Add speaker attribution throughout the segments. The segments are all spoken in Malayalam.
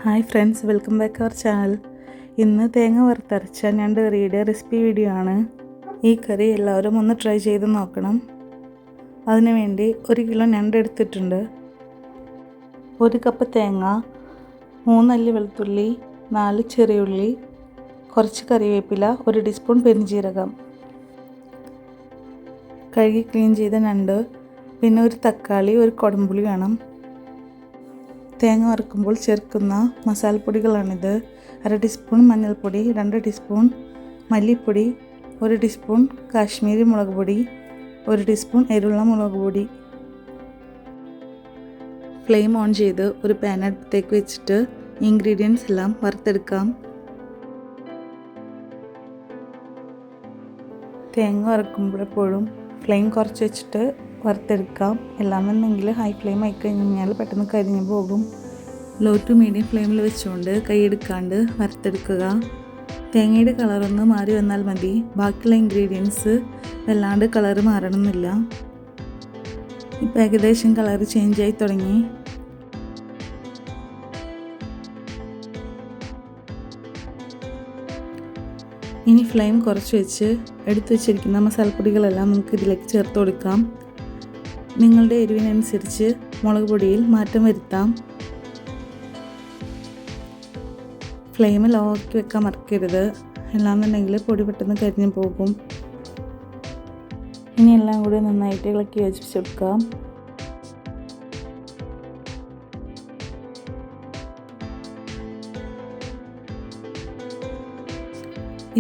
Speaker 1: Hi friends, welcome back our channel. ഇന്ന് തേങ്ങ വറുത്തരച്ച ഞണ്ട് കറിയുടെ റെസിപ്പി വീഡിയോ ആണ്. ഈ കറി എല്ലാവരും ഒന്ന് ട്രൈ ചെയ്ത് നോക്കണം. അതിനുവേണ്ടി 1 കിലോ ഞണ്ട് എടുത്തിട്ടുണ്ട്. 1 കപ്പ് തേങ്ങ, 3 അല്ലി വെളുത്തുള്ളി, 4 ചെറിയുള്ളി, കുറച്ച് കറിവേപ്പില, 1 ടീസ്പൂൺ പെരുംജീരകം, കഴുകി ക്ലീൻ ചെയ്ത ഞണ്ട്, പിന്നെ 1 തക്കാളി, 1 കുടംപുളി വേണം. തേങ്ങ വറുക്കുമ്പോൾ ചേർക്കുന്ന മസാലപ്പൊടികളാണിത്. 1/2 ടീസ്പൂൺ മഞ്ഞൾപ്പൊടി, 2 ടീസ്പൂൺ മല്ലിപ്പൊടി, 1 ടീസ്പൂൺ കാശ്മീരി മുളക് പൊടി, 1 ടീസ്പൂൺ എരിവുള്ള മുളക് പൊടി. ഫ്ലെയിം ഓൺ ചെയ്ത് ഒരു പാൻ അടുപ്പത്തേക്ക് വെച്ചിട്ട് ഇൻഗ്രീഡിയൻസ് എല്ലാം വറുത്തെടുക്കാം. തേങ്ങ വറുക്കുമ്പോഴെപ്പോഴും ഫ്ലെയിം കുറച്ച് വെച്ചിട്ട് വറുത്തെടുക്കാം. എല്ലാമെന്നെങ്കിൽ ഹൈ ഫ്ലെയിം ആയി കഴിഞ്ഞാൽ പെട്ടെന്ന് കരിഞ്ഞു പോകും. ലോ ടു മീഡിയം ഫ്ലെയിമിൽ വെച്ചുകൊണ്ട് കൈയെടുക്കാണ്ട് വറുത്തെടുക്കുക. തേങ്ങയുടെ കളറൊന്ന് മാറി വന്നാൽ മതി. ബാക്കിയുള്ള ഇൻഗ്രീഡിയൻസ് വല്ലാണ്ട് കളറ് മാറണമെന്നില്ല. ഇപ്പോൾ ഏകദേശം കളറ് ചേഞ്ച് ആയി തുടങ്ങി. ഇനി ഫ്ലെയിം കുറച്ച് വെച്ച് എടുത്തു വെച്ചിരിക്കുന്ന മസാലപ്പൊടികളെല്ലാം നമുക്ക് ഇതിലേക്ക് ചേർത്ത് കൊടുക്കാം. നിങ്ങളുടെ എരിവിനനുസരിച്ച് മുളക് പൊടിയിൽ മാറ്റം വരുത്താം. ഫ്ലെയിം ലോ ആക്കി വെക്കാൻ മറക്കരുത്, എല്ലാമെന്നുണ്ടെങ്കിൽ പൊടി പെട്ടെന്ന് കരിഞ്ഞു പോകും. ഇനി എല്ലാം കൂടി നന്നായിട്ട് ഇളക്കി യോജിപ്പിച്ചെടുക്കാം.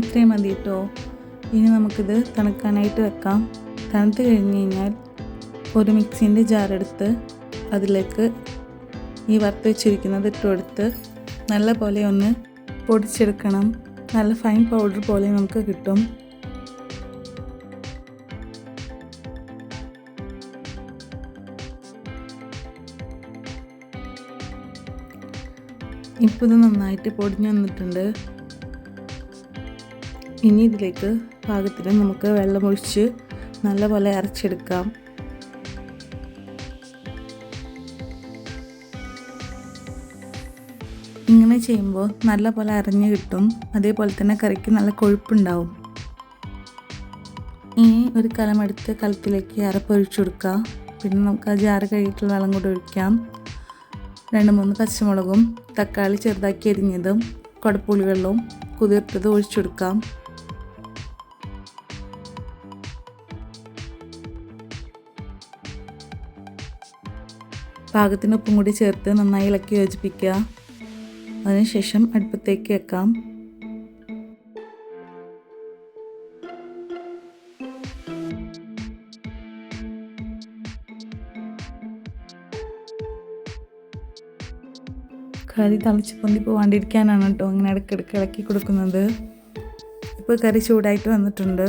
Speaker 1: ഇത്രയും മതി കേട്ടോ. ഇനി നമുക്കിത് തണുക്കാനായിട്ട് വെക്കാം. തണുത്ത് കഴിഞ്ഞ് കഴിഞ്ഞാൽ ഒരു മിക്സിൻ്റെ ജാറെടുത്ത് അതിലേക്ക് ഈ വറുത്ത് വെച്ചിരിക്കുന്നത് ഇട്ട് കൊടുത്ത് നല്ല പോലെ ഒന്ന് പൊടിച്ചെടുക്കണം. നല്ല ഫൈൻ പൗഡർ പോലെ നമുക്ക് കിട്ടും. ഇപ്പോൾ ഇത് നന്നായിട്ട് പൊടിഞ്ഞു വന്നിട്ടുണ്ട്. ഇനി ഇതിലേക്ക് പാകത്തിന് നമുക്ക് വെള്ളമൊഴിച്ച് നല്ലപോലെ അരച്ചെടുക്കാം. ഇങ്ങനെ ചെയ്യുമ്പോൾ നല്ലപോലെ അരഞ്ഞ് കിട്ടും. അതേപോലെ തന്നെ കറിക്ക് നല്ല കൊഴുപ്പുണ്ടാവും. ഇനി ഒരു കലമെടുത്ത് കലത്തിലേക്ക് അരപ്പൊഴിച്ചു കൊടുക്കുക. പിന്നെ നമുക്ക് ആ ജാറ് കഴുകിയിട്ടുള്ള വെള്ളം കൂടി ഒഴിക്കാം. 2-3 പച്ചമുളകും തക്കാളി ചെറുതാക്കി അരിഞ്ഞതും കുടംപുളി വെള്ളവും കുതിർത്തത് ഒഴിച്ചു കൊടുക്കാം. പാകത്തിന് ഉപ്പും കൂടി ചേർത്ത് നന്നായി ഇളക്കി യോജിപ്പിക്കുക. അതിനുശേഷം അടുപ്പത്തേക്ക് വെക്കാം. കറി തിളച്ച് പൊന്തി പോവാണ്ടിരിക്കാനാണ് കേട്ടോ ഇങ്ങനെ ഇടയ്ക്കിടയ്ക്ക് ഇളക്കി കൊടുക്കുന്നത്. ഇപ്പോൾ കറി ചൂടായിട്ട് വന്നിട്ടുണ്ട്.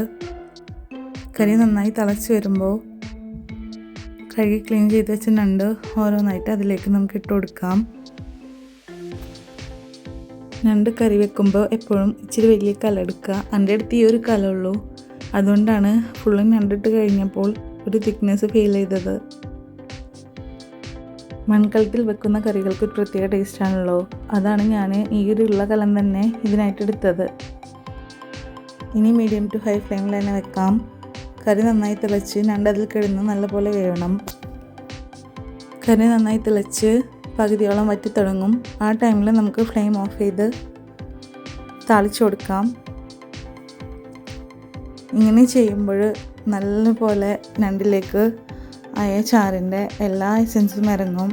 Speaker 1: കറി നന്നായി തിളച്ച് വരുമ്പോൾ കഴുകി ക്ലീൻ ചെയ്ത് വെച്ച ഞണ്ട് ഓരോന്നായിട്ട് അതിലേക്ക് നമുക്ക് ഇട്ട് കൊടുക്കാം. ഞണ്ട് കറി വെക്കുമ്പോൾ എപ്പോഴും ഇച്ചിരി വലിയ കലെടുക്കുക. എൻ്റെ അടുത്ത് ഈ ഒരു കലമുള്ളൂ, അതുകൊണ്ടാണ് ഫുള്ളും ഞണ്ടിട്ട് കഴിഞ്ഞപ്പോൾ ഒരു തിക്നെസ് ഫീൽ ചെയ്തത്. മൺകലത്തിൽ വെക്കുന്ന കറികൾക്ക് ഒരു പ്രത്യേക ടേസ്റ്റാണല്ലോ, അതാണ് ഞാൻ ഈ ഒരു ഉള്ള കലം തന്നെ ഇതിനായിട്ട് എടുത്തത്. ഇനി മീഡിയം ടു ഹൈ ഫ്ലെയിമിൽ തന്നെ വെക്കാം. കറി നന്നായി തിളച്ച് ഞണ്ട് അതിൽ കിടന്ന് നല്ലപോലെ വേവണം. കറി നന്നായി തിളച്ച് പകുതിയോളം വറ്റി തുടങ്ങും. ആ ടൈമിൽ നമുക്ക് ഫ്ലെയിം ഓഫ് ചെയ്ത് താളിച്ച് കൊടുക്കാം. ഇങ്ങനെ ചെയ്യുമ്പോൾ നല്ലപോലെ ഞണ്ടിലേക്ക് ആയ ചാറിൻ്റെ എല്ലാ എസൻസും ഇറങ്ങും.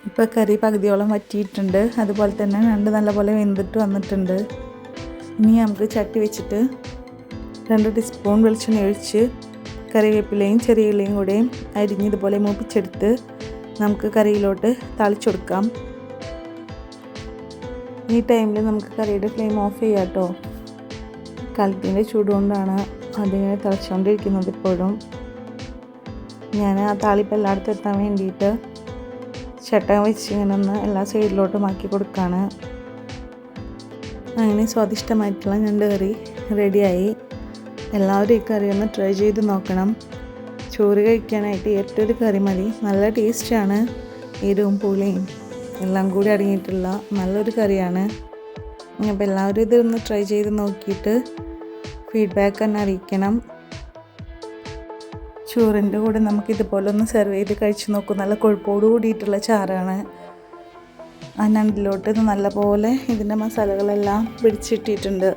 Speaker 1: ഇപ്പോൾ കറി പകുതിയോളം വറ്റിയിട്ടുണ്ട്. അതുപോലെ തന്നെ ഞണ്ട് നല്ലപോലെ വെന്തിട്ട് വന്നിട്ടുണ്ട്. ഇനി നമുക്ക് ചട്ടി വെച്ചിട്ട് 2 ടീസ്പൂൺ വെളിച്ചെണ്ണ ഒഴിച്ച് കറിവേപ്പിലയും ചെറിയ ഉള്ളിയും കൂടെ അരിഞ്ഞിതുപോലെ മൂപ്പിച്ചെടുത്ത് നമുക്ക് കറിയിലോട്ട് താളിച്ചു കൊടുക്കാം. ഈ ടൈമിൽ നമുക്ക് കറിയുടെ ഫ്ലെയിം ഓഫ് ചെയ്യാം കേട്ടോ. കലത്തിൻ്റെ ചൂടുകൊണ്ടാണ് അതിങ്ങനെ തിളച്ചുകൊണ്ടിരിക്കുന്നത്. ഇപ്പോഴും ഞാൻ ആ താളിപ്പ് എല്ലായിടത്തും എത്താൻ വേണ്ടിയിട്ട് ചട്ടകം വെച്ച് ഇങ്ങനെ ഒന്ന് എല്ലാ സൈഡിലോട്ടും ആക്കി കൊടുക്കുകയാണ്. അങ്ങനെ സ്വാദിഷ്ടമായിട്ടുള്ള ഞണ്ട് കറി റെഡിയായി. എല്ലാവരും ഈ കറി ഒന്ന് ട്രൈ ചെയ്ത് നോക്കണം. ചോറ് കഴിക്കാനായിട്ട് ഏറ്റവും ഒരു കറി മതി. നല്ല ടേസ്റ്റാണ്. എരിവും പുളിയും എല്ലാം കൂടി അടങ്ങിയിട്ടുള്ള നല്ലൊരു കറിയാണ്. അപ്പോൾ എല്ലാവരും ഇതൊന്ന് ട്രൈ ചെയ്ത് നോക്കിയിട്ട് ഫീഡ്ബാക്ക് തന്നെ അറിയിക്കണം. ചോറിൻ്റെ കൂടെ നമുക്ക് ഇതുപോലെ ഒന്ന് സെർവ് ചെയ്ത് കഴിച്ച് നോക്കും. നല്ല കൊഴുപ്പോട് കൂടിയിട്ടുള്ള ചാറാണ്. ആ നണ്ടിലോട്ട് ഇത് നല്ലപോലെ ഇതിൻ്റെ മസാലകളെല്ലാം പിടിച്ചിട്ടിട്ടുണ്ട്.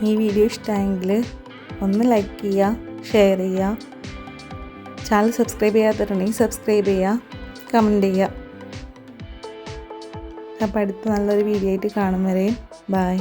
Speaker 1: ഈ വീഡിയോ ഇഷ്ടമായെങ്കിൽ ഒന്ന് ലൈക്ക് ചെയ്യുക, ഷെയർ ചെയ്യുക, ചാനൽ സബ്സ്ക്രൈബ് ചെയ്യാത്തവരുണ്ടെങ്കിൽ സബ്സ്ക്രൈബ് ചെയ്യുക, കമൻറ്റ് ചെയ്യുക. അപ്പോൾ അടുത്ത നല്ലൊരു വീഡിയോ ആയിട്ട് കാണും വരെ ബൈ.